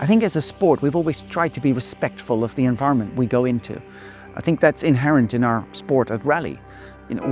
I think as a sport, we've always tried to be respectful of the environment we go into. I think that's inherent in our sport of rally.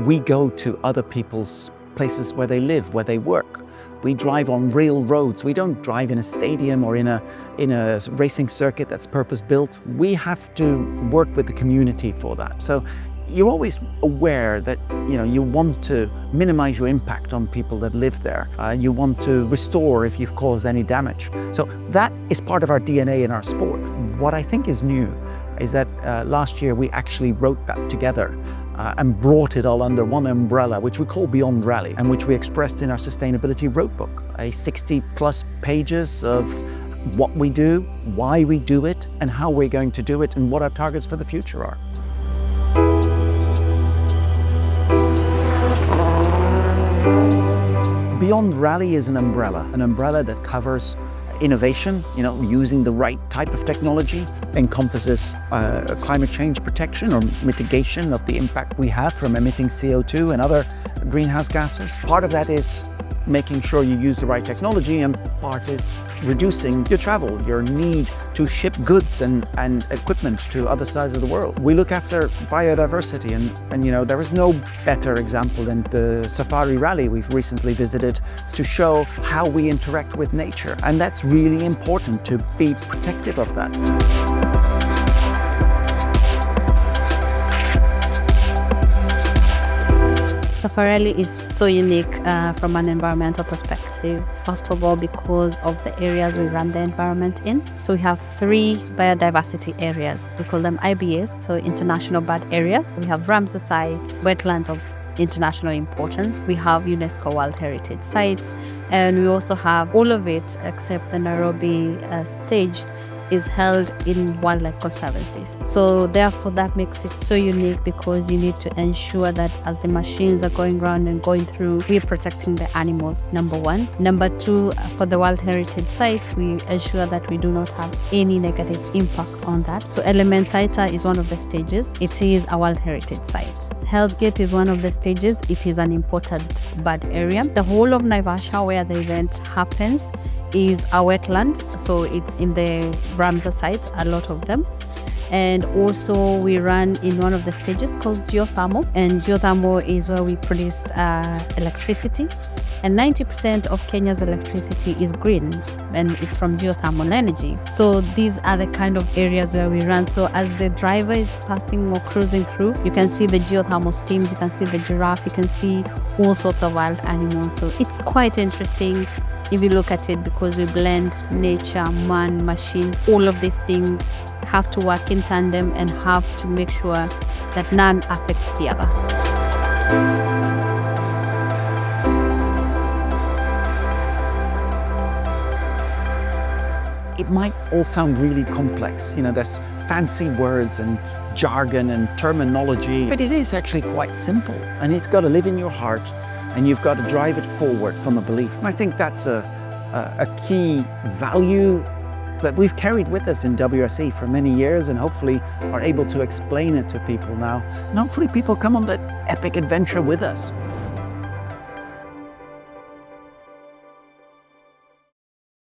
We go to other people's places where they live, where they work. We drive on real roads. We don't drive in a stadium or in a racing circuit that's purpose-built. We have to work with the community for that. So you're always aware that you want to minimize your impact on people that live there. You want to restore if you've caused any damage. So that is part of our DNA in our sport. What I think is new is that last year we actually wrote that together and brought it all under one umbrella, which we call Beyond Rally, and which we expressed in our sustainability roadbook. 60+ pages of what we do, why we do it, and how we're going to do it, and what our targets for the future are. Beyond Rally is an umbrella that covers innovation, using the right type of technology, encompasses climate change protection or mitigation of the impact we have from emitting CO2 and other greenhouse gases. Part of that is making sure you use the right technology, and part is reducing your travel, your need to ship goods and equipment to other sides of the world. We look after biodiversity, and there is no better example than the Safari Rally we've recently visited to show how we interact with nature. And that's really important, to be protective of that. Safari Rally is so unique from an environmental perspective. First of all, because of the areas we run the environment in. So we have 3 biodiversity areas. We call them IBAs, so International Bird Areas. We have Ramsar sites, wetlands of international importance. We have UNESCO World Heritage Sites. And we also have all of it except the Nairobi stage is held in wildlife conservancies. So therefore that makes it so unique, because you need to ensure that as the machines are going around and going through, we're protecting the animals, number 1. Number 2, for the World Heritage Sites, we ensure that we do not have any negative impact on that. So Elementaita is one of the stages. It is a World Heritage Site. Hell's Gate is one of the stages. It is an important bird area. The whole of Naivasha, where the event happens, is a wetland, so it's in the Ramsar sites, a lot of them. And also we run in one of the stages called geothermal, and geothermal is where we produce electricity, and 90% of Kenya's electricity is green, and it's from geothermal energy. So these are the kind of areas where we run. So as the driver is passing or cruising through, you can see the geothermal steams, you can see the giraffe, you can see all sorts of wild animals. So it's quite interesting if you look at it, because we blend nature, man, machine. All of these things have to work in tandem and have to make sure that none affects the other. It might all sound really complex. There's fancy words and jargon and terminology, but it is actually quite simple, and it's got to live in your heart, and you've got to drive it forward from a belief. And I think that's a key value that we've carried with us in WRC for many years, and hopefully are able to explain it to people now. And hopefully people come on that epic adventure with us.